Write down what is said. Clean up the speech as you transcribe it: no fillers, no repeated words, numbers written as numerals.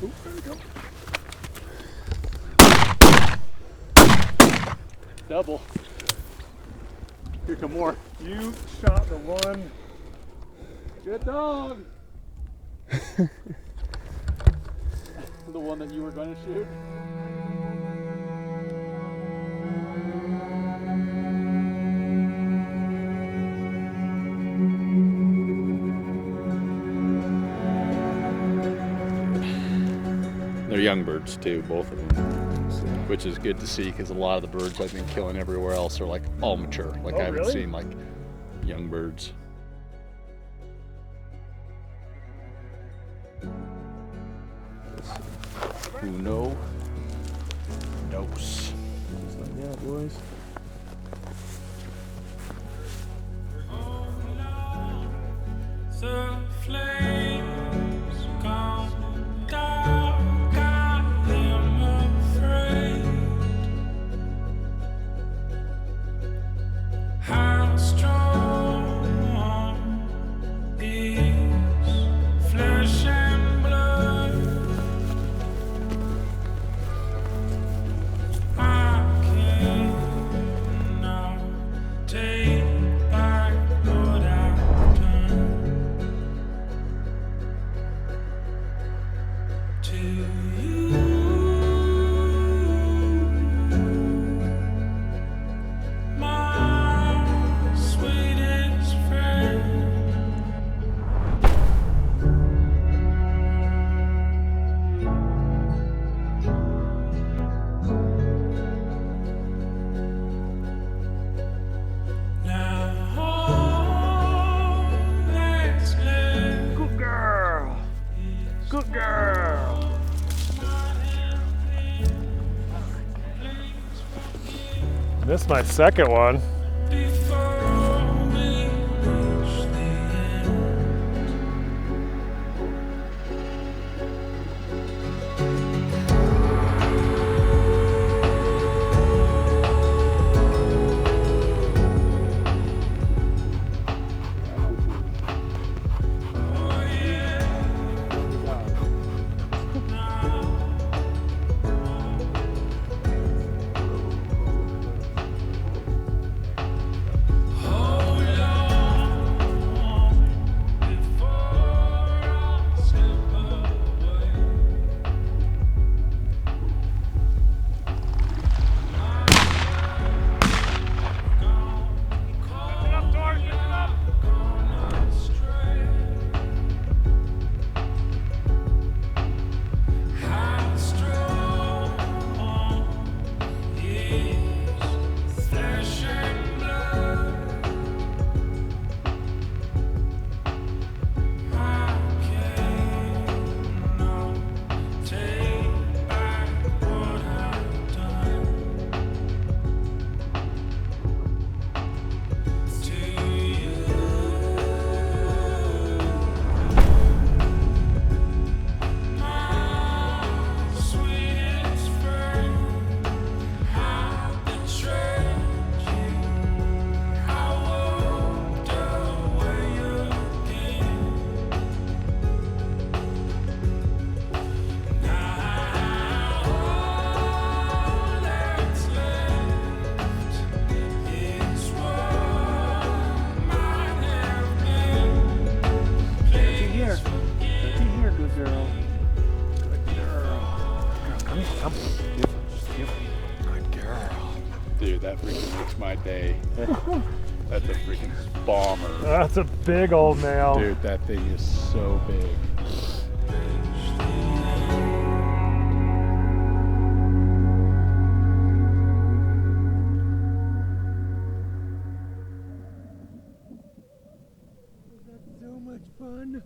Oop, there we go. Double. Here come more. You shot the one. Good dog. The one that you were going to shoot. They're young birds too, both of them, which is good to see because a lot of the birds I've been killing everywhere else are like all mature. Like I haven't seen like young birds. Uno, dos. Just like that, boys. The flames come dark, I am afraid. How strong is flesh and blood? I cannot take back what I've done to you, my sweetest friend. Now all that's left. Good girl. Good girl. This is my second one. Before we reach the end, oh yeah, hold on before I slip away. How strong is flesh and blood? I cannot take back what I've done to you, my sweetest friend. I betrayed you. I walked away again. Now all that's left is what might have been. Please forgive. Here, good girl. Good girl. Come. Give. Good girl. Dude, that freaking makes my day. That's a freaking bomber. That's a big old male. Dude, that thing is so big. That's so much fun.